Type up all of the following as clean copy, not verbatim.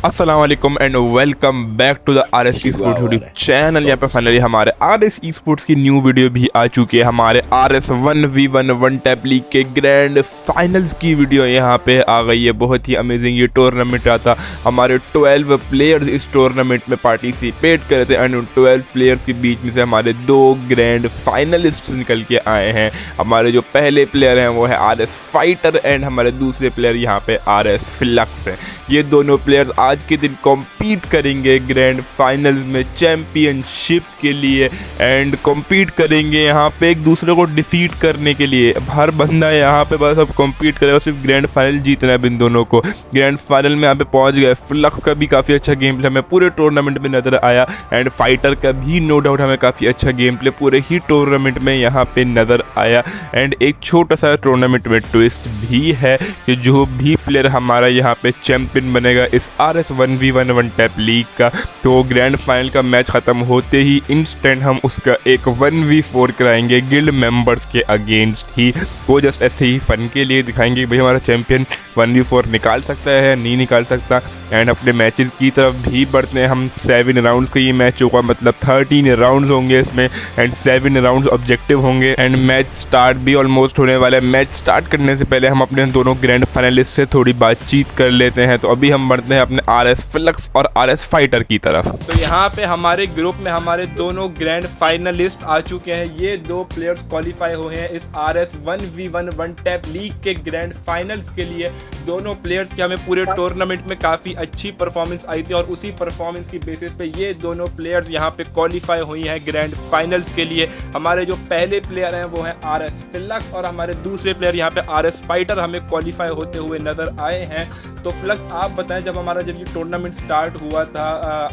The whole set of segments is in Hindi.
अस्सलाम वालेकुम and welcome back to the R S E sports YouTube channel. यहाँ पे फाइनली हमारे आर एस ई स्पोर्ट्स की न्यू वीडियो भी आ चुकी है। हमारे R S 1v1 one tap league के ग्रैंड फाइनल्स की वीडियो यहाँ पे आ गई है। बहुत ही अमेजिंग ये टूर्नामेंट रहा था। हमारे 12 प्लेयर्स इस टूर्नामेंट में पार्टिसिपेट कर रहे थे एंड उन 12 प्लेयर्स के बीच में से हमारे 2 ग्रैंड फाइनलिस्ट निकल के आए हैं। हमारे जो पहले प्लेयर हैं वो है आर एस फाइटर एंड हमारे दूसरे प्लेयर यहाँ पे आर एस फ्लक्स हैं। ये दोनों प्लेयर्स आज के दिन कॉम्पीट करेंगे ग्रैंड फाइनल्स में चैम्पियनशिप के लिए एंड कॉम्पीट करेंगे यहाँ पे एक दूसरे को डिफीट करने के लिए। हर बंदा यहाँ पे बस अब कॉम्पीट करेगा, सिर्फ ग्रैंड फाइनल जीतना है इन दोनों को। ग्रैंड फाइनल में यहाँ पे पहुँच गए। फ्लक्स का भी काफ़ी अच्छा गेम प्ले हमें पूरे टूर्नामेंट में नजर आया एंड फाइटर का भी नो डाउट हमें काफ़ी अच्छा गेम प्ले पूरे ही टूर्नामेंट में यहाँ पे नजर आया। एंड एक छोटा सा टूर्नामेंट में ट्विस्ट भी है कि जो भी प्लेयर हमारा यहाँ पे चैंपियन बनेगा इस RS 1v1 one tap league का, तो ग्रैंड फाइनल का मैच ख़त्म होते ही इंस्टेंट हम उसका एक 1v4 कराएंगे गिल्ड मेंबर्स के अगेंस्ट ही। वो जस्ट ऐसे ही फन के लिए दिखाएंगे भाई हमारा चैंपियन 1v4 निकाल सकता है नहीं निकाल सकता। एंड अपने मैचेस की तरफ भी बढ़ते हैं हम। 7 राउंड्स का ये मैच होगा, मतलब 13 राउंड्स होंगे इसमें एंड 7 राउंड्स ऑब्जेक्टिव होंगे एंड मैच स्टार्ट भी ऑलमोस्ट होने वाला है। मैच स्टार्ट करने से पहले हम अपने दोनों ग्रैंड फाइनलिस्ट से थोड़ी बातचीत कर लेते हैं। तो अभी हम बढ़ते हैं अपने आर एस फ्लक्स और आर एस फाइटर की तरफ। तो यहाँ पे हमारे ग्रुप में हमारे दोनों ग्रैंड फाइनलिस्ट आ चुके हैं। ये 2 प्लेयर्स क्वालिफाई हुए हैं इस RS 1v1 one tap league के ग्रैंड फाइनल्स के लिए। दोनों प्लेयर्स की हमें पूरे टूर्नामेंट में काफ़ी अच्छी परफॉर्मेंस आई थी और उसी परफॉर्मेंस की बेसिस पे ये दोनों प्लेयर्स यहाँ पे क्वालिफाई हुई हैं ग्रैंड फाइनल्स के लिए। हमारे जो पहले प्लेयर हैं वो हैं आर एस फ्लक्स और हमारे दूसरे प्लेयर यहाँ पे आर एस फाइटर हमें क्वालिफाई होते हुए नजर आए हैं। तो फ्लक्स आप बताएं, जब ये टूर्नामेंट स्टार्ट हुआ था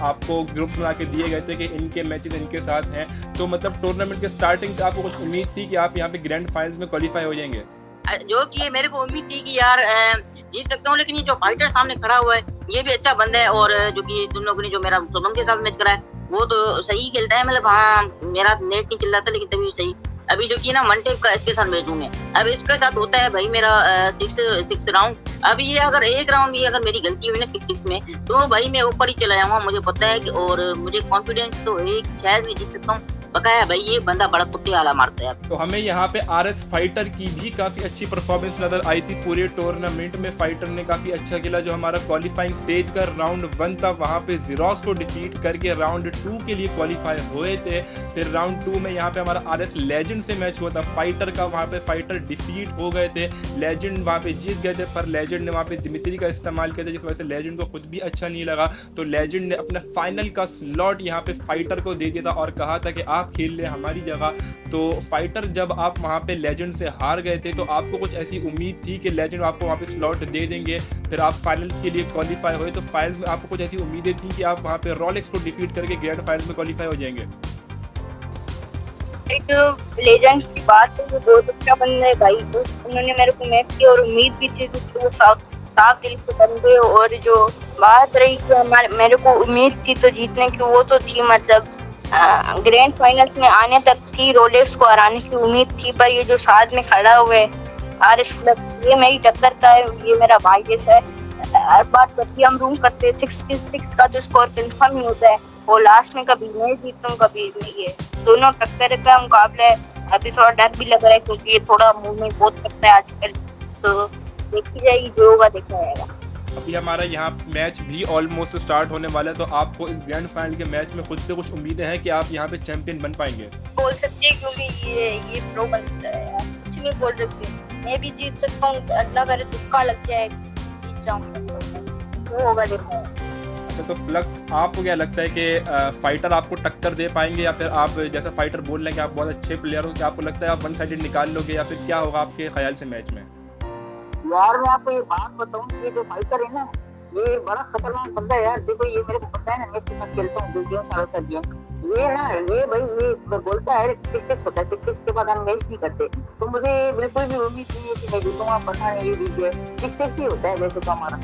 आपको ग्रुप्स बना के दिए गए थे कि इनके मैचेस इनके साथ हैं, तो मतलब टूर्नामेंट के स्टार्टिंग से आपको कुछ उम्मीद थी कि आप यहाँ पे ग्रैंड फाइनल्स में क्वालिफाई हो जाएंगे? जो कि मेरे को उम्मीद थी कि यार जीत सकता हूँ, लेकिन ये जो फाइटर सामने खड़ा हुआ है ये भी अच्छा बंदा है और जो कि तुम लोगों ने जो मेरा सोनम के साथ मैच करा है वो तो सही खेलता है। मतलब हाँ, मेरा नेट नहीं चल रहा था लेकिन तभी सही। अभी जो कि ना वन टेप का इसके साथ भेजूंगे। अब इसके साथ होता है भाई मेरा 6 राउंड। अभी ये अगर एक राउंड भी अगर मेरी गलती हुई ना 6-6 में, तो भाई मैं ऊपर ही चला जाऊंगा, मुझे पता है कि। और मुझे कॉन्फिडेंस तो है कि शायद मैं जीत सकता हूँ। बकाया भाई ये बंदा बड़ा कुत्ते वाला मारता है। तो हमें यहाँ पे आर एस फाइटर की भी काफी अच्छी परफॉर्मेंस नजर आई थी पूरे टूर्नामेंट में। फाइटर ने काफी अच्छा खेला। जो हमारा क्वालिफाइंग स्टेज का राउंड 1 था वहाँ पे जीरोक्स को डिफीट करके राउंड 2 के लिए क्वालिफाई हुए थे। फिर राउंड 2 में यहाँ पे हमारा आर एस लेजेंड से मैच हुआ था फाइटर का। वहाँ पे फाइटर डिफीट हो गए थे, लेजेंड वहाँ पे जीत गए थे, पर लेजेंड ने वहाँ पे दिमित्री का इस्तेमाल किया था जिस वजह से लेजेंड को खुद भी अच्छा नहीं लगा। तो लेजेंड ने अपना फाइनल का स्लॉट यहाँ पे फाइटर को दे दिया था और कहा था कि आप खेल ले हमारी जगह। तो फाइटर जब आप वहाँ पे लेजेंड से हार गए थे तो आपको कुछ ऐसी उम्मीद थी कि लेजेंड आपको वहाँ पे स्लॉट दे देंगे, फिर आप फाइनल्स के लिए क्वालिफाई हुए। तो फाइनल्स में आपको कुछ ऐसी उम्मीदें थी कि आप वहाँ पे रॉलेक्स को डिफीट करके ग्रैंड फाइनल में क्वालिफाई हो जाएंगे? एक लेजेंड की बात है, वो बहुत अच्छा बंदा है भाई। तो उन्होंने मेरे को मैच की और उम्मीद भी थी कि वो साफ दिल से बंदे। और जो बात रही कि मेरे को उम्मीद थी तो जीतने की, वो तो थी। मतलब ग्रैंड फाइनल्स में आने तक थी, रोलेक्स को हराने की उम्मीद थी। पर ये जो साथ में खड़ा हुआ है आर एस क्लब, ये मेरी टक्कर का है, ये मेरा भाई जैसा है। हर बार जब भी हम रूम करते हैं 6 का जो स्कोर कंफर्म ही होता है, वो लास्ट में कभी मैं जीतता हूँ कभी नहीं है। दोनों टक्कर का मुकाबला है। अभी थोड़ा डर भी लग रहा है क्योंकि ये थोड़ा मूवमेंट बहुत करता है आजकल। तो देखी जाएगी, जो होगा देखा जाएगा। अभी हमारा यहाँ मैच भी ऑलमोस्ट स्टार्ट होने वाला है। तो आपको इस ग्रैंड फाइनल के मैच में खुद से कुछ उम्मीदें हैं कि आप यहाँ पे चैंपियन बन पाएंगे? बोल सकते हैं क्योंकि ये प्रो बनता है, कुछ भी बोल सकते हैं। मैं भी जीत सकता हूँ, अल्लाह करे तुक्का लग जाए जीत जाऊंगा, जो होगा देखा। अच्छा, तो फ्लक्स आपको क्या लगता है कि फाइटर आपको टक्कर दे पाएंगे या फिर आप जैसा फाइटर बोल रहे हैं कि आप बहुत अच्छे प्लेयर हो, क्या आपको लगता है आप 1 साइडेड निकाल लोगे या फिर क्या होगा आपके ख्याल से मैच में? यार मैं आपको ये बात बताऊं, ये जो फाइटर है ना ये बड़ा खतरनाक बंदा है यार। देखो ये मेरे को पता है ना, मैं इसके साथ खेलता हूँ 2 सालों से गेम। ये ना ये भाई ये बोलता है 6-6 होता है, 6-6 के बाद हम मैच नहीं करते। तो मुझे बिल्कुल भी उम्मीद नहीं है कि मैं जीतूंगा। पता नहीं ये दीजिए 6-6 ही होता है वैसे तो हमारा।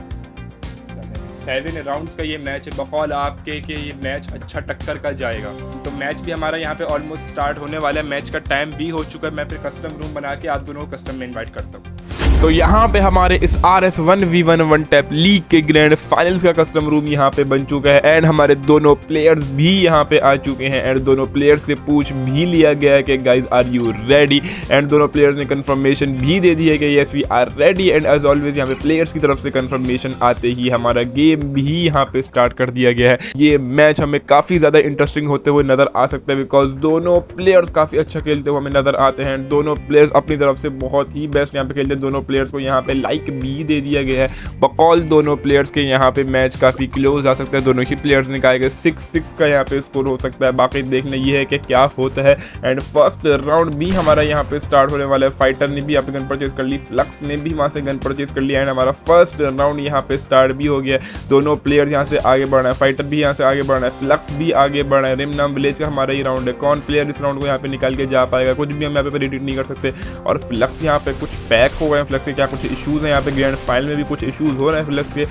7 राउंड्स का ये मैच है। बकौल आपके कि ये मैच अच्छा टक्कर का जाएगा। तो मैच भी हमारा यहाँ पे ऑलमोस्ट स्टार्ट होने वाला है। मैच का टाइम भी हो चुका है। मैं फिर कस्टम रूम बना के आप दोनों को कस्टम में इन्वाइट करता हूँ। तो यहाँ पे हमारे इस RS1v1 वन टैप लीग के ग्रैंड फाइनल्स का कस्टम रूम यहाँ पे बन चुका है एंड हमारे दोनों प्लेयर्स भी यहाँ पे आ चुके हैं एंड दोनों प्लेयर्स से पूछ भी लिया गया है कि guys are you ready, and दोनों प्लेयर्स ने कंफर्मेशन भी दे दी है कि yes we are ready. And as always यहाँ पे प्लेयर्स की तरफ से कंफर्मेशन आते ही हमारा गेम भी यहाँ पे स्टार्ट कर दिया गया है। ये मैच हमें काफी ज्यादा इंटरेस्टिंग होते हुए नजर आ सकता है बिकॉज दोनों प्लेयर्स काफी अच्छा खेलते हुए हमें नजर आते हैं। दोनों प्लेयर्स अपनी तरफ से बहुत ही बेस्ट यहाँ पे खेलते हैं। दोनों प्लेयर्स को यहाँ पे लाइक भी दे दिया गया है। बकौल दोनों प्लेयर्स के यहाँ पे मैच काफी क्लोज आ सकता है। दोनों ही प्लेयर्स ने कहा कि 6-6 का यहाँ पे स्कोर हो सकता है। बाकी देखना ये है कि क्या होता है। एंड फर्स्ट राउंड भी हमारा यहाँ पे स्टार्ट होने वाला है। फाइटर ने भी यहाँ पे गन परचेज कर ली, फ्लक्स ने भी वहां से गन परचेज कर लिया एंड हमारा फर्स्ट राउंड यहाँ पे स्टार्ट भी हो गया। दोनों प्लेयर यहाँ से आगे बढ़ रहे हैं, फाइटर भी यहाँ से आगे बढ़ रहा है, फ्लक्स भी आगे बढ़ रहा है। रिम नाम विलेज का हमारा ही राउंड है। कौन प्लेयर इस राउंड को यहाँ पे निकाल के जा पाएगा, कुछ भी हम यहाँ पे प्रेडिक्ट नहीं कर सकते। और फ्लक्स यहाँ पे कुछ पैक हो गए हैं। फ्लक्स के क्या कुछ इशूज हैं यहाँ पे, ग्रैंड फाइनल में भी कुछ इशूज हो रहे हैं फ्लक्स के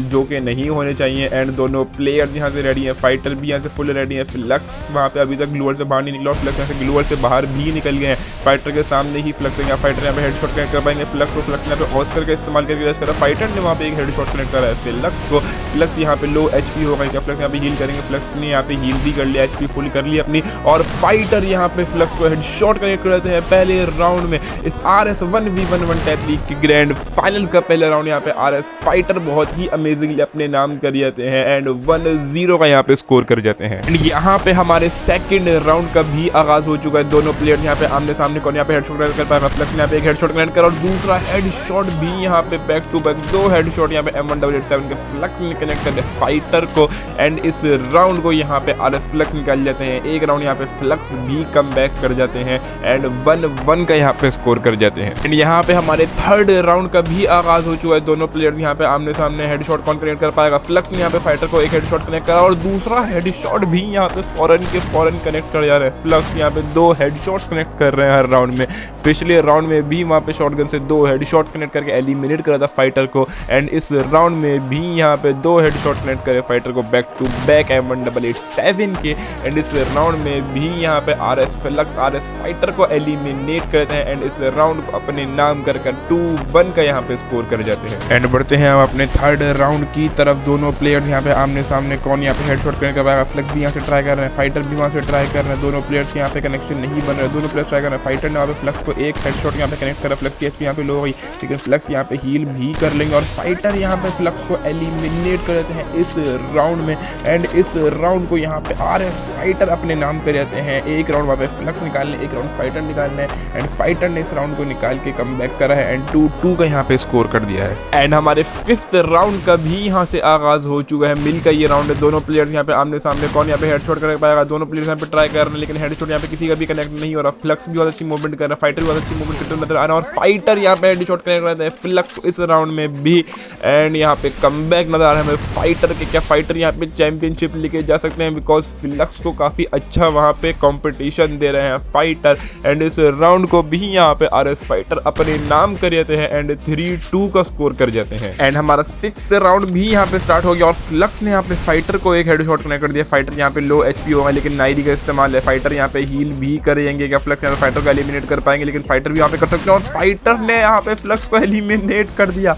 जो कि नहीं होने चाहिए। एंड दोनों प्लेयर यहाँ से रेडी है, फाइटर भी यहाँ से फुल रेडी है। फ्लक्स वहाँ पे अभी तक ग्लूअल से बाहर नहीं निकला और फ्लक्स यहाँ से ग्लूअल से बाहर भी निकल गए हैं। फाइटर के सामने ही फ्लक्स है, फाइटर यहाँ पे हेडशॉट कनेक्ट कर पाएंगे फ्लक्स को। फ्लक्स यहाँ पे ऑस्कर का इस्तेमाल करके रश करा, फाइटर ने वहाँ पे एक हेडशॉट कनेक्ट करा है फ्लक्स को। फ्लक्स यहाँ पे लो एचपी होगा क्या, फ्लक्स यहाँ पे हील करेंगे। फ्लक्स ने यहाँ पे हील भी कर लिया, एचपी फुल कर ली अपनी और फाइटर यहाँ पे फ्लक्स को हेडशॉट कनेक्ट कर देते हैं पहले राउंड में। इस RS1v1 वन टैप लीग के ग्रैंड फाइनल्स का पहला राउंड यहाँ पे RS फाइटर बहुत ही अमेजिंगली अपने नाम कर जाते हैं एंड 1-0 का यहाँ पे स्कोर कर जाते हैं। एंड यहाँ पे हमारे सेकंड राउंड का भी आगाज हो चुका है। दोनों प्लेयर यहाँ पे आमने सामने कौन यहाँ पे हेडशॉट कर पाएगा। फ्लक्स ने यहाँ पे एक हेडशॉट कनेक्ट कर और दूसरा हेडशॉट भी यहाँ पे बैक टू बैक 2 हेडशॉट यहाँ पे M187 के फ्लक्स ने कनेक्ट कर दिया फाइटर को। एंड इस राउंड को यहाँ पे RS फ्लक्स निकाल जाते हैं। एक राउंड यहाँ पे फ्लक्स भी कम बैक कर जाते हैं एंड 1-1 का यहाँ पे स्कोर कर जाते हैं। एंड यहाँ पे हमारे थर्ड राउंड का भी आगाज हो चुका है। दोनों प्लेयर यहाँ पे आमने सामने हेडशॉट कौन कनेक्ट कर पाएगा। फ्लक्स ने यहाँ पे फाइटर को एक हेडशॉट कनेक्ट करा और दूसरा हेडशॉट भी यहाँ पे फौरन कनेक्ट कर जा रहे हैं। फ्लक्स यहाँ पे 2 हेडशॉट्स कनेक्ट कर रहे हैं हर राउंड में। पिछले राउंड में भी वहाँ पे शॉटगन से 2 हेडशॉट कनेक्ट करके एलिमिनेट करा था फाइटर को एंड इस राउंड में भी यहाँ पे 2 हेडशॉट कनेक्ट करे फाइटर को बैक टू बैक M187 के। एंड इस राउंड में भी यहाँ पे RS फ्लक्स RS फाइटर को एलिमिनेट करते हैं एंड इस राउंड को अपने नाम कर 2-1 का यहाँ पे स्कोर कर जाते हैं। एंड बढ़ते हैं हम अपने थर्ड राउंड की तरफ। दोनों प्लेयर्स यहाँ पे आमने सामने कौन यहाँ पे हेडशॉट कनेक्ट कर पाएगा। फ्लक्स भी यहाँ से ट्राई कर रहे हैं, फाइटर भी वहाँ से ट्राई कर रहे हैं। दोनों प्लेयर्स के यहाँ पे कनेक्शन नहीं बन रहा है। दोनों प्लेयर्स ट्राई कर रहे हैं। फाइटर ने यहाँ पे फ्लक्स को एक हेडशॉट यहाँ पे कनेक्ट करा, फ्लक्स की एचपी यहाँ पे लो गई लेकिन फ्लक्स यहाँ पे हील भी कर लेंगे और फाइटर यहाँ पे फ्लक्स को एलिमिनेट कर देते हैं इस राउंड में। एंड इस राउंड को यहाँ पे RS फाइटर अपने नाम पे रहते हैं। एक राउंड वहाँ पे फ्लक्स निकालने, एक राउंड फाइटर निकालने एंड फाइटर ने इस राउंड को निकाल के कम बैक करा है एंड 2-2 का यहाँ पे स्कोर कर दिया है। एंड हमारे फिफ्थ राउंड का भी यहाँ से आगाज हो चुका है। मिलकर ये राउंड है। दोनों प्लेयर्स यहाँ पे आमने सामने कौन यहाँ पे हेडशॉट कर पाएगा। दोनों प्लेयर्स यहाँ पे ट्राई कर रहे हैं लेकिन हेडशॉट यहाँ पे किसी का भी कनेक्ट नहीं हो रहा। फ्लक्स भी बहुत अच्छी मूवमेंट कर रहा है, फाइटर भी बहुत अच्छी मूवमेंट करते नजर आ रहा है और फाइटर यहाँ पे हेडशॉट कनेक्ट रहता है फ्लक्स इस राउंड में भी। एंड यहाँ पे कमबैक नजर आ रहा है हमें फाइटर के। क्या फाइटर यहाँ पे चैंपियनशिप लेके जा सकते हैं बिकॉज फ्लक्स को काफी अच्छा वहाँ पे कंपटीशन दे रहे हैं फाइटर। एंड इस राउंड को भी यहाँ पे RS फाइटर अपने नाम कर जाते हैं एंड 3-2 का स्कोर कर जाते हैं। एंड हमारा सिक्स्थ राउंड भी यहाँ पे स्टार्ट हो गया और फ्लक्स ने यहाँ पे फाइटर को एक हेडशॉट कनेक्ट कर दिया। फाइटर यहाँ पे लो एचपी होगा लेकिन नाइरी का इस्तेमाल है। फाइटर यहाँ पे हील भी करेंगे। क्या फ्लक्स यहाँ पे फाइटर को एलिमिनेट कर पाएंगे, लेकिन फाइटर भी यहाँ पे कर सकते हैं और फाइटर ने यहाँ पे फ्लक्स को एलिमिनेट कर दिया।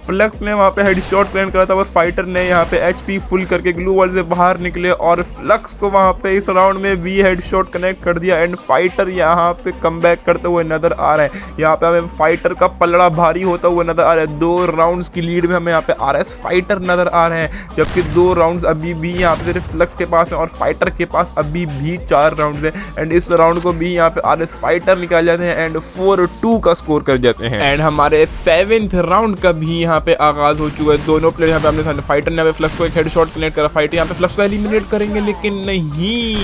फ्लक्स ने वहाँ पे हेडशॉट प्लान करा था और फाइटर ने यहाँ पे एचपी फुल करके ग्लू वॉल से बाहर निकले और फ्लक्स को वहाँ पे इस राउंड में भी हेडशॉट कनेक्ट कर दिया। एंड फाइटर यहाँ पे कमबैक करते हुए नजर आ रहे हैं। यहाँ पे हमें फाइटर का पलड़ा भारी होता हुआ नजर आ रहा है। 2 राउंड्स की लीड में हमें यहाँ पे RS फाइटर नजर आ रहे हैं, जबकि 2 राउंड्स अभी भी यहाँ पे सिर्फ फ्लक्स के पास है और फाइटर के पास अभी भी 4 राउंड्स हैं। एंड इस राउंड को भी यहाँ पे RS फाइटर निकाल जाते हैं एंड 4-2 का स्कोर कर जाते हैं। एंड हमारे 7th राउंड का भी यहाँ पे आगाज हो चुका है। दोनों प्लेयर यहाँ पे अपने फाइटर ने यहाँ पे फ्लक्स को एक हेडशॉट कनेक्ट करा। फाइटर यहाँ पे फ्लक्स को एलिमिनेट करेंगे लेकिन नहीं,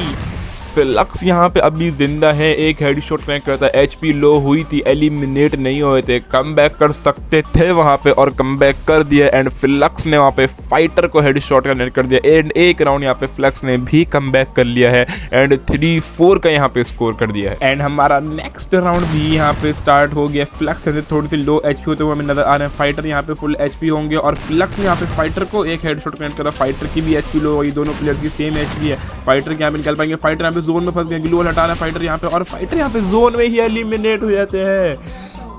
फ्लक्स यहाँ पे अभी जिंदा है। एक हेडशॉट कनेक्ट करता है, एचपी लो हुई थी, एलिमिनेट नहीं हुए थे, कमबैक कर सकते थे वहाँ पे और कमबैक कर दिया। एंड फ्लक्स ने वहाँ पे फाइटर को हेडशॉट कनेक्ट कर दिया एंड एक राउंड यहाँ पे फ्लक्स ने भी कमबैक कर लिया है एंड 3-4 का यहाँ पे स्कोर कर दिया है। एंड हमारा नेक्स्ट राउंड भी यहाँ पे स्टार्ट हो गया। फ्लक्स से थोड़ी सी लो एचपी होते हुए हमें नजर आ रहे हैं। फाइटर यहाँ पे फुल एचपी होंगे और फ्लक्स ने यहाँ पे फाइटर को एक हेडशॉट कनेक्ट करा। फाइटर की भी एचपी लो हुई, दोनों प्लेयर्स की सेम एचपी है। फाइटर यहाँ पे निकल पाएंगे, फाइटर यहाँ पे जोन में फंस गए, ग्लू वॉल हटा रहा है फाइटर यहाँ पे और फाइटर यहाँ पे जोन में ही एलिमिनेट हो जाते हैं।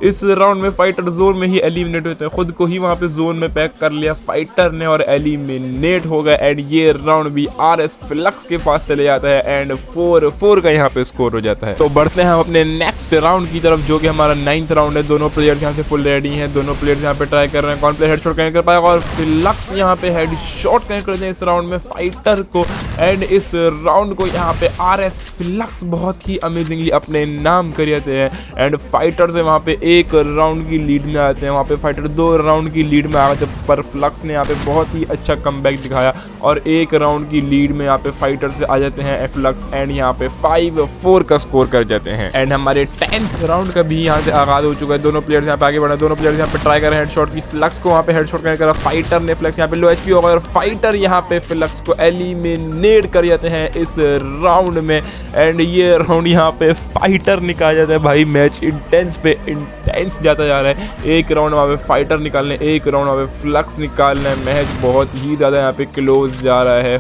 इस राउंड में फाइटर जोन में ही एलिमिनेट होते हैं, खुद को ही वहाँ पे जोन में पैक कर लिया फाइटर ने और एलिमिनेट हो गया। एंड ये राउंड भी RS फ्लक्स के पास चले जाता है एंड 4-4 का यहाँ पे स्कोर हो जाता है। तो बढ़ते हैं हम अपने नेक्स्ट राउंड की तरफ, जो कि हमारा 9th राउंड है। दोनों प्लेयर्स यहाँ से फुल रेडी हैं, दोनों प्लेयर्स यहाँ पे ट्राई कर रहे हैं कौन प्लेयर हेडशॉट कनेक्ट कर पाएगा, और फ्लक्स यहाँ पे हेडशॉट कनेक्ट करते हैं इस राउंड में फाइटर को। एंड इस राउंड को यहाँ पे RS फ्लक्स बहुत ही अमेजिंगली अपने नाम कर जाते हैं। एंड फाइटर से वहाँ पे 1 राउंड की लीड में आते हैं, वहाँ पे फाइटर 2 राउंड की लीड में आ गए थे, पर फ्लक्स ने यहाँ पे बहुत ही अच्छा कमबैक दिखाया और 1 राउंड की लीड में यहाँ पे फाइटर से आ जाते हैं फ्लक्स एंड यहाँ पे 5-4 का स्कोर कर जाते हैं। एंड हमारे 10th राउंड का भी यहाँ से आगाज हो चुका है। दोनों प्लेयर्स यहाँ पे आगे बढ़े, दोनों प्लेयर्स यहाँ पे ट्राई कर रहे हैं हेडशॉट की, फ्लक्स को वहाँ पे हेडशॉट करने करा फाइटर ने, फ्लक्स यहाँ पे लो HP होगा और फाइटर यहाँ पे फ्लक्स को एलिमिनेट कर जाते हैं इस राउंड में। एंड ये राउंड यहाँ पे फाइटर निकाल जाता है। भाई मैच इंटेंस पे इंटेंस जाता जा रहा है, 1 राउंड वहाँ पे फाइटर निकालने, 1 राउंड वहाँ पे फ्लक्स निकालना है। मैच बहुत ही ज़्यादा यहाँ पे क्लोज जा रहा है,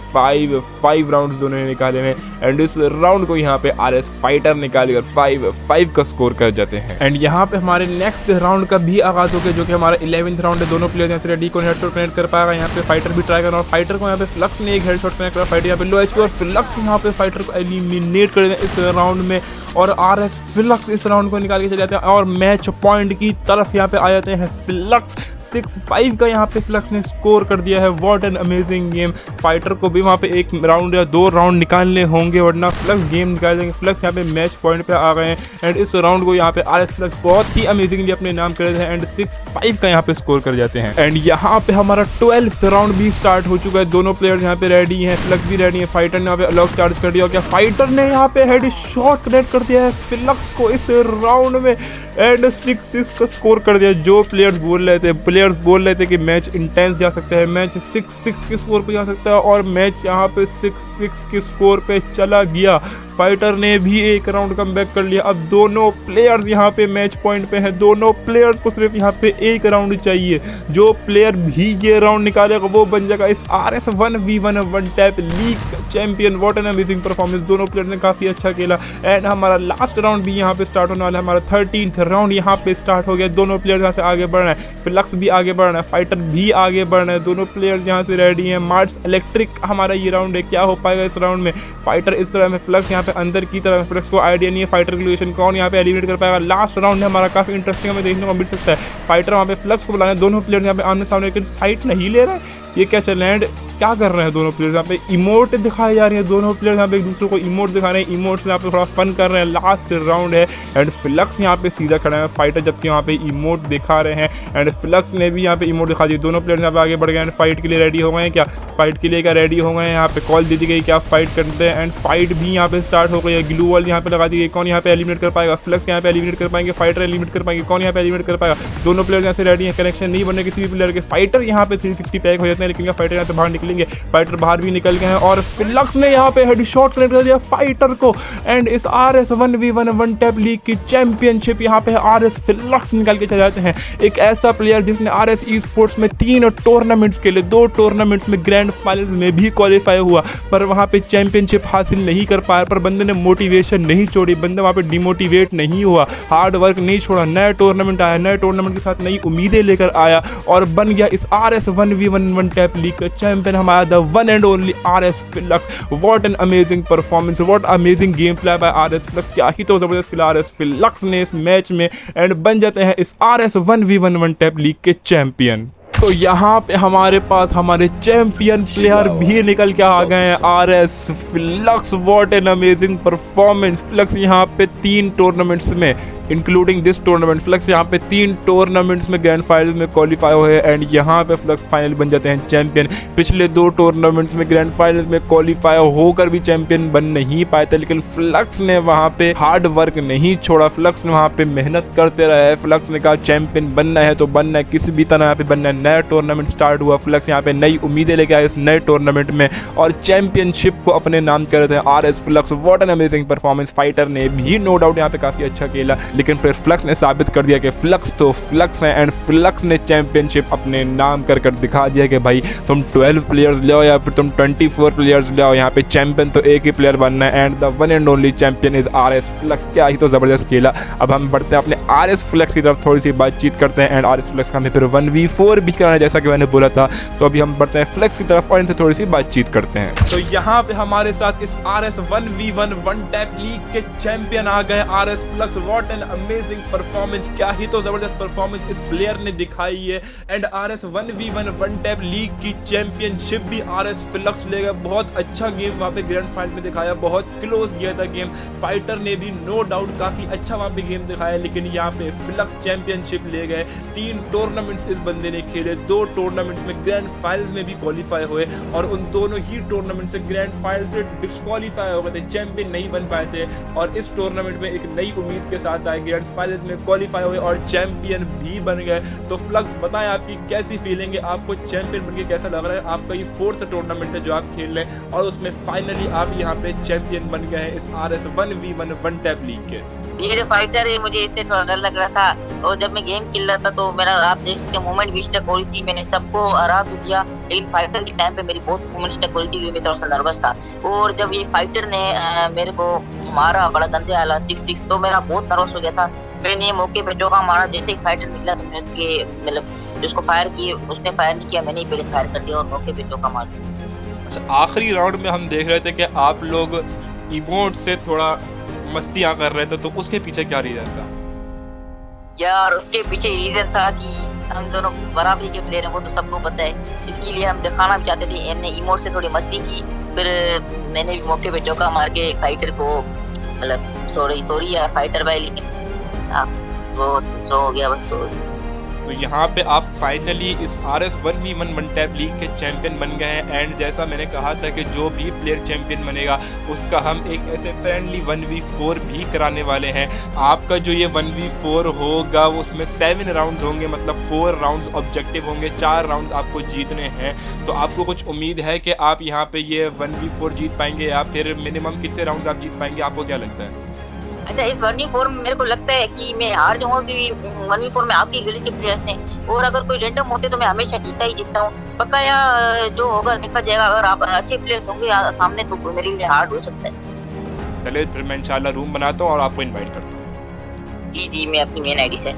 5 राउंड दोनों ने निकाले हैं। एंड इस राउंड को यहाँ पे RS फाइटर निकाल कर 5-5 का स्कोर कर जाते हैं। एंड यहाँ पे हमारे नेक्स्ट राउंड का भी आगाज हो गया, जो कि हमारा 11th राउंड है। दोनों प्लेयर यहाँ से रेडी को हेडशॉट कनेक्ट कर पाएगा, यहाँ पे फाइटर भी ट्राई कर रहा है और फाइटर को यहाँ पे फ्लक्स ने 1 हेडशॉट कनेक्ट करा, फाइटर यहाँ पे लो HP और फ्लक्स यहाँ पे फाइटर को एलिमिनेट कर देते हैं इस राउंड में। और RS फ्लक्स इस राउंड को निकाल के चले जाते हैं और मैच पॉइंट की तरफ यहाँ पे आ जाते हैं फ्लक्स। 6-5 का यहाँ पे फ्लक्स ने स्कोर कर दिया है। What an amazing game. Fighter को भी वहाँ पे 1 राउंड या 2 राउंड निकालने होंगे वरना फ्लक्स गेम निकाल देंगे। फ्लक्स यहाँ पे मैच पॉइंट पे आ गए हैं एंड इस राउंड को यहाँ पे RS फ्लक्स बहुत ही अमेजिंगली अपने नाम कर रहे हैं एंड 6-5 का यहाँ पे स्कोर कर जाते हैं। एंड यहाँ पे हमारा 12th राउंड भी स्टार्ट हो चुका है। दोनों प्लेयर्स यहाँ पे रेडी हैं, फ्लक्स भी रेडी है, फाइटर ने यहाँ पे अलग चार्ज कर दिया और क्या फाइटर ने यहाँ पे हेड शॉट कनेक्ट कर दिया है फ्लक्स को इस राउंड में एंड 6-6 का स्कोर कर दिया। जो प्लेयर्स बोल रहे थे कि मैच इंटेंस जा सकता है, मैच 6-6 के स्कोर पे जा सकता है और मैच यहाँ पे 6-6 के स्कोर पे चला गया। फाइटर ने भी 1 राउंड कमबैक कर लिया। अब दोनों प्लेयर्स यहाँ पे मैच पॉइंट पे हैं, दोनों प्लेयर्स को सिर्फ यहाँ पे 1 राउंड चाहिए। जो प्लेयर भी ये राउंड निकालेगा वो बन जाएगा इस RS 1v1 one tap league champion. What an amazing performance, दोनों प्लेयर ने काफी अच्छा खेला। एंड हमारा लास्ट राउंड भी यहाँ पे स्टार्ट होने वाला है, हमारा 13th राउंड यहाँ पे स्टार्ट हो गया। दोनों प्लेयर यहाँ से आगे बढ़ रहे हैं, फ्लक्स भी आगे बढ़ रहा है, फाइटर भी आगे बढ़ रहे हैं, दोनों प्लेयर यहाँ से रेडी हैं। मार्स इलेक्ट्रिक हमारा ये राउंड है, क्या हो पाएगा इस राउंड में। फाइटर इस तरह में, फ्लक्स यहाँ पे अंदर की तरफ, फ्लक्स को आइडिया नहीं है फाइटर की लोकेशन कौन यहाँ पे एलिमिनेट कर पाएगा। लास्ट राउंड है हमारा, काफी इंटरेस्टिंग हमें देखने को मिल सकता है। फाइटर वहाँ पे फ्लक्स को बुलाने, दोनों प्लेयर यहाँ पे आमने सामने, लेकिन फाइट नहीं ले रहे हैं। ये क्या चल रहा है, क्या कर रहे हैं दोनों प्लेयर्स। यहाँ पे इमोट दिखाई जा रही है, दोनों प्लेयर्स यहाँ पे एक दूसरे को इमोट दिखा रहे हैं, इमोट से यहाँ पे थोड़ा फन कर रहे हैं। लास्ट राउंड है एंड फ्लक्स यहाँ पे सीधा खड़ा है, फाइटर जबकि यहाँ पे इमोट दिखा रहे हैं एंड फ्लक्स ने भी यहाँ पे इमोट दिखा दी। दोनों प्लेयर्स यहाँ पे आगे बढ़ गए एंड फाइट के लिए रेडी हो गए हैं। क्या फाइट के लिए क्या रेडी हो गए हैं, यहाँ पे कॉल दे दी गई क्या फाइट करते हैं एंड फाइट भी यहाँ पे स्टार्ट हो गई है। ग्लू वॉल यहाँ पे लगा दी गई, कौन यहाँ पे एलिमिनेट कर पाएगा, फ्लक्स यहाँ पे एलिमिनेट कर पाएंगे, फाइटर एलिमिनेट कर पाएंगे, कौन यहाँ पे एलिमिनेट कर पाएगा। दोनों प्लेयर्स यहाँ से रेडी है, कनेक्शन नहीं बनने किसी भी प्लेयर के। फाइटर यहाँ पे 360 पैक हो जाते हैं, लेकिन फाइटर यहाँ से बाहर निकलेंगे, फाइटर बाहर भी निकल गए हैं और फ्लक्स ने यहाँ पे हेडशॉट कनेक्ट कर दिया फाइटर को एंड इस RS 1v1 one tap league की चैंपियनशिप यहाँ पे RS फ्लक्स निकाल के चले जाते हैं। एक ऐसा प्लेयर जिसने RS esports में 3 टूर्नामेंट्स के लिए, 2 टूर्नामेंट्स में ग्रैंड फाइनल में भी क्वालिफाई हुआ पर वहाँ पे चैंपियनशिप हासिल नहीं कर पाया। पर बंदे ने मोटिवेशन नहीं छोड़ी, बंदा वहाँ पे डिमोटिवेट नहीं हुआ, हार्ड वर्क नहीं छोड़ा, नया टूर्नामेंट आया, नए टूर्नामेंट के साथ नई उम्मीदें लेकर आया और बन गया इस RS 1v1 one tap league का चैंपियन हमारा the one and only RS flux. What an amazing performance, what amazing game play by RS flux. क्या ही तो जबरदस्त खेला RS फ्लक्स ने इस मैच में एंड बन जाते हैं इस RS 1v1 one tap league के चैंपियन। तो यहाँ पे हमारे पास हमारे चैंपियन प्लेयर भी निकल के आ गए हैं, RS flux. What an amazing performance. Flux यहाँ पे 3 टूर्नामेंट्स में इंक्लूडिंग दिस टूर्नामेंट, फ्लक्स यहाँ पे 3 टूर्नामेंट्स में ग्रैंड फाइनल में क्वालिफाई हुए एंड यहाँ पे फ्लक्स फाइनल बन जाते हैं चैंपियन। पिछले 2 टूर्नामेंट्स में ग्रैंड फाइनल में क्वालिफाई होकर भी चैंपियन बन नहीं पाए थे, लेकिन फ्लक्स ने वहाँ पे हार्ड वर्क नहीं छोड़ा, फ्लक्स ने वहाँ पे मेहनत करते रहे। फ्लक्स ने कहा चैंपियन बनना है तो बनना है, किसी भी तरह यहाँ पे बनना है। नया टूर्नामेंट स्टार्ट हुआ, फ्लक्स यहाँ पे नई उम्मीदें लेके आए इस नए टूर्नामेंट में और चैंपियनशिप को अपने नाम कर रहे थे RS flux. What an amazing performance. Fighter ने भी नो डाउट यहाँ पे काफी अच्छा खेला, लेकिन फिर फ्लक्स ने साबित कर दिया कि फ्लक्स तो फ्लक्स है एंड फ्लक्स ने चैंपियनशिप अपने नाम कर दिखा दिया कि भाई तुम 12 प्लेयर्स ले आओ या फिर तुम 24 प्लेयर्स ले आओ, यहाँ पे चैंपियन तो एक ही प्लेयर बनना है and the one and only champion is RS flux. क्या ही तो ज़बरदस्त खेला। अब हम बढ़ते हैं अपने RS फ्लक्स की तरफ, थोड़ी सी बातचीत करते हैं एंड RS फ्लक्स का हमें फिर 1v4 भी करना है जैसा कि मैंने बोला था। तो अभी हम बढ़ते हैं फ्लक्स की तरफ और इनसे थोड़ी सी बातचीत करते हैं। तो यहाँ पे हमारे साथ इस RS 1v1 one tap league के चैंपियन आ गए RS flux. What an amazing performance, क्या ही तो ज़बरदस्त परफॉर्मेंस इस प्लेयर ने दिखाई है and RS 1v1 one tap league की चैंपियनशिप भी RS फ्लक्स ले गए। बहुत अच्छा गेम वहाँ पे ग्रैंड फाइनल में दिखाया, बहुत क्लोज गया था गेम। फाइटर ने भी नो डाउट काफ़ी अच्छा वहाँ पे गेम दिखाया, लेकिन यहाँ पे फ्लक्स चैंपियनशिप ले गए। 3 टूर्नामेंट्स इस बंदे ने खेले, 2 टूर्नामेंट्स में ग्रैंड फाइनल्स में भी क्वालिफाई हुए और उन दोनों ही टूर्नामेंट से ग्रैंड फाइनल से डिस्क्वालीफाई हो गए थे, चैंपियन नहीं बन पाए थे। और इस टूर्नामेंट में एक नई उम्मीद के साथ आए, ग्रैंड फाइनल्स में क्वालिफाई हुए और चैंपियन भी बन गए। तो फ्लक्स बताएं आपकी कैसी फीलिंग है, आपको चैंपियन बन के कैसा लग रहा है? आपका ये 4th टूर्नामेंट है जो आप खेल रहे हैं और उसमें फाइनली आप यहाँ पे चैंपियन बन गए हैं इस RS 1v1 one tap league के। ये जो फाइटर है मुझे इससे थोड़ा डर लग रहा था और जब मैं गेम खेल रहा था तो मेरा आप देख सकते मूवमेंट भी स्टक हो रही थी, मैंने सबको हरा तो दिया, लेकिन फाइटर के टाइम पे मेरी बहुत मूवमेंट स्टक हो रही थी, मैं थोड़ा सा नर्वस था। और जब ये फाइटर ने मेरे को मारा बड़ा गंदे आला 6-6 तो मेरा बहुत नर्वस हो गया था। मैंने मौके पे चौका मारा, जैसे ही फाइटर निकला तो मैंने उसके मतलब जिसको फायर किए उसने फायर नहीं किया, मैंने ही पहले फायर कर दिया और मौके पे चौका मार दिया। अच्छा, आखिरी राउंड में हम देख रहे थे कि आप लोग इमोट से थोड़ा मस्तियाँ कर रहे थे, तो उसके पीछे क्या रीजन था? यार उसके पीछे रीजन था कि हम दोनों बराबरी के प्लेयर हैं, वो तो सबको पता है। इसके लिए हम दिखाना भी चाहते थे, हमने इमोट से थोड़ी मस्ती की, फिर मैंने भी मौके पे चौका मार के फाइटर को मतलब सॉरी यार फाइटर भाई, लेकिन वो सो हो गया बस सॉरी। तो यहाँ पे आप फाइनली इस RS 1v1 one tap league के चैंपियन बन गए हैं एंड जैसा मैंने कहा था कि जो भी प्लेयर चैंपियन बनेगा उसका हम एक ऐसे फ्रेंडली 1v4 भी कराने वाले हैं। आपका जो ये 1v4 होगा उसमें 7 राउंड्स होंगे, मतलब 4 राउंड्स ऑब्जेक्टिव होंगे, 4 राउंड्स आपको जीतने हैं। तो आपको कुछ उम्मीद है कि आप यहाँ पे ये 1v4 जीत पाएंगे या फिर मिनिमम कितने राउंड्स आप जीत पाएंगे, आपको क्या लगता है? अच्छा, इस 1v4 में मेरे को लगता है कि मैं हार जाऊंगा क्योंकि 1v4 में आपकी गली के प्लेयर्स हैं और अगर कोई रैंडम होते तो मैं हमेशा जीतता हूँ पक्का, या जो होगा देखा जाएगा। अगर आप अच्छे प्लेयर्स होंगे सामने तो मेरे लिए हार्ड हो सकता है। चलिए फिर मैं इंशाल्लाह रूम बनाता हूँ और आपको इनवाइट करता हूँ। जी मैं अपनी मेन आईडी से।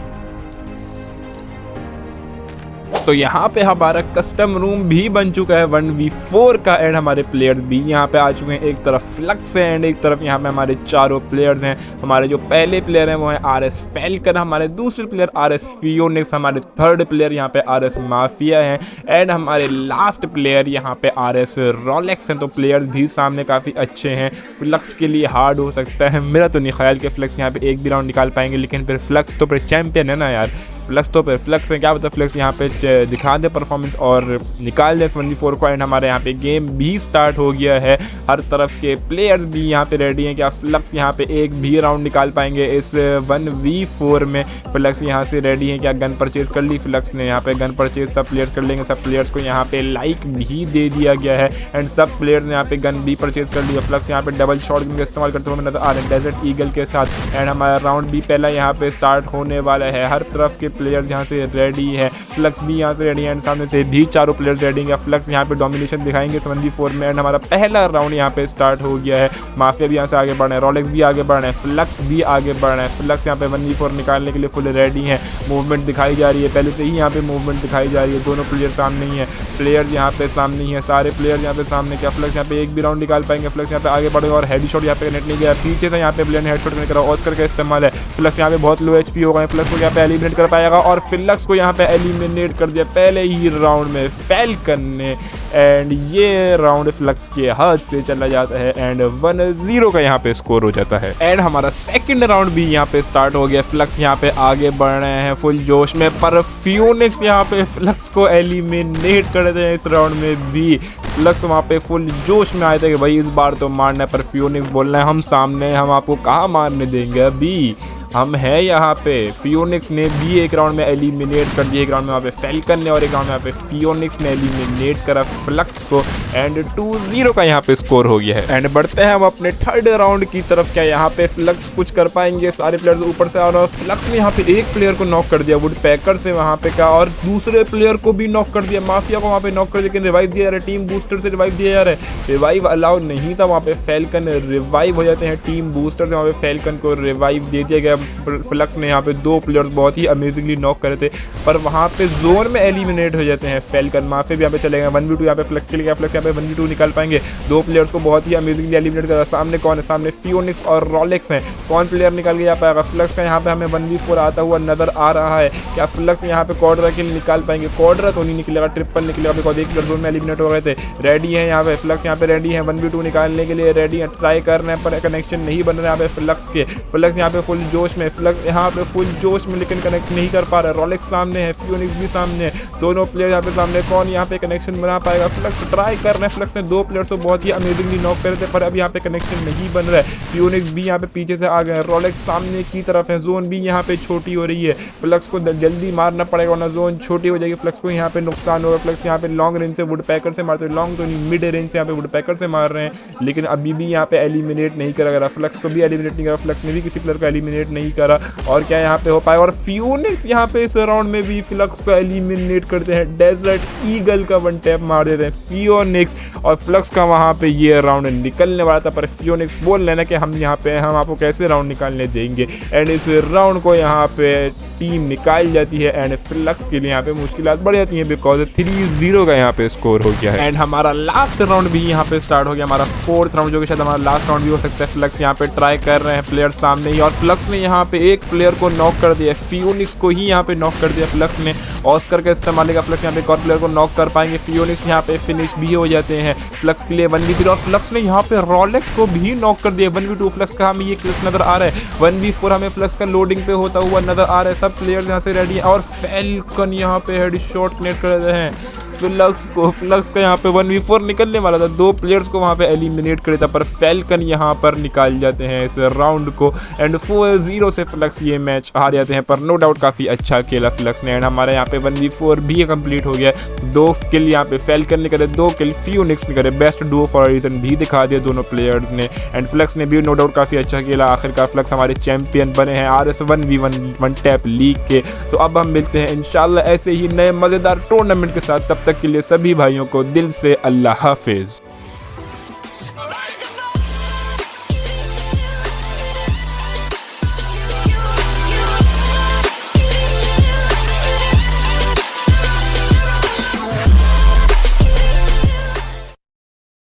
तो यहाँ पे हमारा कस्टम रूम भी बन चुका है 1v4 का एंड हमारे प्लेयर्स भी यहाँ पे आ चुके हैं। एक तरफ फ्लक्स है एंड एक तरफ यहाँ पे हमारे चारों प्लेयर्स हैं। हमारे जो पहले प्लेयर हैं वो है RS फैल्कन, हमारे दूसरे प्लेयर RS फियोनिक्स, हमारे थर्ड प्लेयर यहाँ पे RS माफिया हैं एंड हमारे लास्ट प्लेयर यहाँ पे RS रोलेक्स हैं। तो प्लेयर्स भी सामने काफ़ी अच्छे हैं। फ्लक्स के लिए हार्ड हो सकता है, मेरा तो नहीं ख्याल कि फ्लक्स यहाँ पे एक भी राउंड निकाल पाएंगे, लेकिन फिर फ्लक्स तो फिर चैंपियन है ना यार। फ्लक्स तो फिर फ्लक्स है, क्या पता फ्लक्स यहाँ पे दिखा दे परफॉर्मेंस और निकाल दे 1v4 को। एंड हमारे यहाँ पे गेम भी स्टार्ट हो गया है, हर तरफ के प्लेयर्स भी यहाँ पे रेडी हैं। क्या फ्लक्स यहाँ पे एक भी राउंड निकाल पाएंगे इस 1v4 में? फ्लक्स यहाँ से रेडी है। क्या गन परचेज कर ली फ्लक्स ने? यहाँ पे गन परचेज सब प्लेयर्स कर लेंगे। सब प्लेयर्स को यहाँ पे लाइक भी दे दिया गया है एंड सब प्लेयर्स ने यहाँ पे गन भी परचेज कर लिया। फ्लक्स यहाँ पे डबल शॉटगन का इस्तेमाल करते हुए नजर आ रहे हैं डेजर्ट ईगल के साथ। एंड हमारा राउंड भी पहला यहाँ पे स्टार्ट होने वाला है। हर तरफ के प्लेयर्स यहाँ से रेडी है, फ्लक्स भी यहाँ से रेडी है एंड सामने से भी चारों प्लेयर्स रेडी हैं। फ्लक्स यहाँ पे डोमिनेशन दिखाएंगे 1v4 में एंड हमारा पहला राउंड यहाँ पे स्टार्ट हो गया है। माफिया भी यहाँ से आगे बढ़ रहे हैं, रोलेक्स भी आगे बढ़ रहे हैं, फ्लक्स भी आगे बढ़ रहे हैं। फ्लक्स यहाँ पे 1v4 निकालने के लिए फुल रेडी है। मूवमेंट दिखाई जा रही है, पहले से ही यहाँ पे मूवमेंट दिखाई जा रही है। दोनों प्लेयर सामने ही है, प्लेयर यहाँ पे सामने ही है, सारे प्लेयर यहाँ पे सामने। क्या फ्लक्स यहाँ पे एक भी राउंड निकाल पाएंगे? फ्लक्स यहाँ पे आगे बढ़े और हेडशॉट यहाँ पे नेट नहीं गया, पीछे से यहाँ पे प्लेयर ने हेडशॉट नहीं करा, ऑस्कर का इस्तेमाल है। फ्लक्स यहाँ पे बहुत लो HP हो गए, फ्लक्स को यहाँ पे एलिमिनेट कर पाएगा और फ्लक्स को यहाँ पे एलिमिनेट कर दिया पहले ही राउंड में फैल्कन ने। एंड ये राउंड फ्लक्स के हाथ से चला जाता है एंड 1-0 का यहाँ पे स्कोर हो जाता है। एंड हमारा सेकंड राउंड भी यहाँ पे स्टार्ट हो गया। फ्लक्स यहाँ पे आगे बढ़ रहे हैं फुल जोश में, पर फियोनिक्स यहाँ पे फ्लक्स को एलिमिनेट कर देते हैं। इस राउंड में भी फ्लक्स वहाँ पे फुल जोश में आए थे कि भाई इस बार तो मारना है, पर फियोनिक्स बोल रहे हैं हम सामने, हम आपको कहाँ मारने देंगे अभी। हम हैं यहाँ पे। फियोनिक्स ने भी एक राउंड में एलिमिनेट कर दिया, एक राउंड में वहाँ पे फैल्कन ने और एक राउंड में यहाँ पे फियोनिक्स ने एलिमिनेट करा फ्लक्स को एंड 2-0 का यहाँ पे स्कोर हो गया है। एंड बढ़ते हैं हम अपने थर्ड राउंड की तरफ। क्या यहाँ पे फ्लक्स कुछ कर पाएंगे? सारे प्लेयर्स ऊपर से और फ्लक्स ने यहाँ पे एक प्लेयर को नॉक कर दिया वुड पैकर से वहाँ पे का, और दूसरे प्लेयर को भी नॉक कर दिया, माफिया को वहाँ पे नॉक कर दिया, लेकिन रिवाइव दिया जा रहा है, टीम बूस्टर से रिवाइव दिया जा रहा है। रिवाइव अलाउ नहीं था वहाँ पे, फैल्कन रिवाइव हो जाते हैं टीम बूस्टर से, वहाँ पे फैल्कन को रिवाइव दे दिया गया। फ्लक्स ने यहाँ पे 2 प्लेयर्स बहुत ही अमेजिंगली नॉक करे थे, पर वहाँ पे जोन में एलिमिनेट हो जाते हैं फैल्कन। माफिया भी यहाँ पे चले गए 1v2 यहाँ पे फ्लक्स के लिए, फ्लक्स यहाँ पे 1v2 निकाल पाएंगे। 2 प्लेयर्स को बहुत ही अमेजिंगली एलिमिनेट करा। सामने कौन है? सामने फियोनिक्स और रोलेक्स हैं। कौन प्लेयर निकाल के जा पाएगा? फ्लक्स का यहाँ पे हमें 1v4 आता हुआ नजर आ रहा है। क्या फ्लक्स यहाँ पे क्वाड्रा किल निकाल पाएंगे? क्वाड्रा तो नहीं निकलेगा, ट्रिपल निकलेगा, बिकॉज एक प्लेयर जोन में एलिमिनेट हो गए थे। रेडी है यहाँ पे फ्लक्स, यहाँ पे रेडी है 1v2 निकालने के लिए, रेडी है, ट्राई कर रहे हैं पर कनेक्शन नहीं बन रहा है यहाँ पे फ्लक्स के। फ्लक्स यहाँ पे फुल जोश में, फ्लक्स यहाँ पे फुल जोश में, लेकिन कनेक्ट नहीं कर पा रहा है। रोलेक्स सामने है, फियोनिक्स भी सामने है, दोनों प्लेयर यहाँ पे सामने। कौन यहाँ पे कनेक्शन बना पाएगा? फ्लक्स ट्राई कर रहे हैं। फ्लक्स ने 2 प्लेयर्स को बहुत ही अमेजिंगली नॉक करे थे, पर अब यहाँ पे कनेक्शन नहीं बन रहा है। फियोनिक्स भी यहाँ पे पीछे से आ गए, रोलेक्स सामने की तरफ है, जोन भी यहाँ पे छोटी हो रही है। फ्लक्स को जल्दी मारना पड़ेगा वरना जोन छोटी हो जाएगी, फ्लक्स को यहाँ पे नुकसान होगा। फ्लक्स यहाँ पे लॉन्ग रेंज से वुड पैकर से मारते हैं, लॉन्ग तो नहीं मिड रेंज से यहाँ पे वुड पैकर से मार रहे हैं, लेकिन अभी भी यहाँ पे एलिमिनेट नहीं करा। फ्लक्स को भी एलिमिनेट नहीं करा, फ्लक्स ने भी किसी प्लेयर को एलिमिनेट नहीं करा। और क्या यहाँ पे हो पाएगा? और फियोनिक्स यहाँ पे इस राउंड में भी फ्लक्स को एलिमिनेट करते हैं, डेजर्ट ईगल का 1 टैप मार देते हैं फियोनिक्स, और फ्लक्स का वहाँ पे ये राउंड निकलने वाला था, पर फियोनिक्स बोल लेना कि हम यहाँ पे हम आपको कैसे राउंड निकालने देंगे। एंड इस राउंड को यहाँ पे टीम निकाल जाती है एंड फ्लक्स के लिए यहाँ पे मुश्किलात बढ़ जाती हैं, बिकॉज 3-0 का यहाँ पे स्कोर हो गया है। एंड हमारा लास्ट राउंड भी यहाँ पे स्टार्ट हो गया, हमारा 4th राउंड, जो कि शायद हमारा लास्ट राउंड भी हो सकता है। फ्लक्स यहाँ पे ट्राई कर रहे हैं, प्लेयर सामने ही, और फ्लक्स ने यहाँ पे एक प्लेयर को नॉक कर दिया, फियोनिक्स को ही यहाँ पे नॉक कर दिया फ्लक्स ने। ऑस्कर का इस्तेमाल लेगा, फ्लक्स यहाँ पे एक और प्लेयर को नॉक कर पाएंगे, फियोनिक्स यहाँ पे फिनिश भी हो जाते हैं फ्लक्स के लिए 1v3, और फ्लक्स ने यहाँ पे रोलेक्स को भी नॉक कर दिया 1v2। फ्लक्स का हमें ये क्लिप नजर आ रहा है, 1v4 हमें फ्लक्स का लोडिंग पे होता हुआ नजर आ रहा है। सब प्लेयर्स यहाँ से रेडी है, और फैल्कन यहाँ पे हेडशॉट कनेक्ट कर रहे हैं फ्लक्स का यहाँ पे 1v4 निकलने वाला था, 2 प्लेयर्स को वहाँ पे एलिमिनेट करे था, पर फैल्कन यहाँ पर निकाल जाते हैं इस राउंड को एंड 4-0 से फ्लक्स ये मैच हार जाते हैं। पर नो डाउट काफ़ी अच्छा खेला फ्लक्स ने, एंड हमारे यहाँ पे 1v4 भी कंप्लीट हो गया। 2 किल यहाँ पे फैल्कन ने करे, 2 किल फियोनिक्स ने करे, बेस्ट डुओ फॉर रीजन भी दिखा दिया दोनों प्लेयर्स ने, एंड फ्लक्स ने भी नो डाउट काफ़ी अच्छा खेला। आखिरकार फ्लक्स हमारे चैंपियन बने हैं RS 1v1 1 टैप लीग के। तो अब हम मिलते हैं इंशाल्लाह ऐसे ही नए मज़ेदार टूर्नामेंट के साथ, तब तक के लिए सभी भाइयों को दिल से अल्लाह हाफिज़।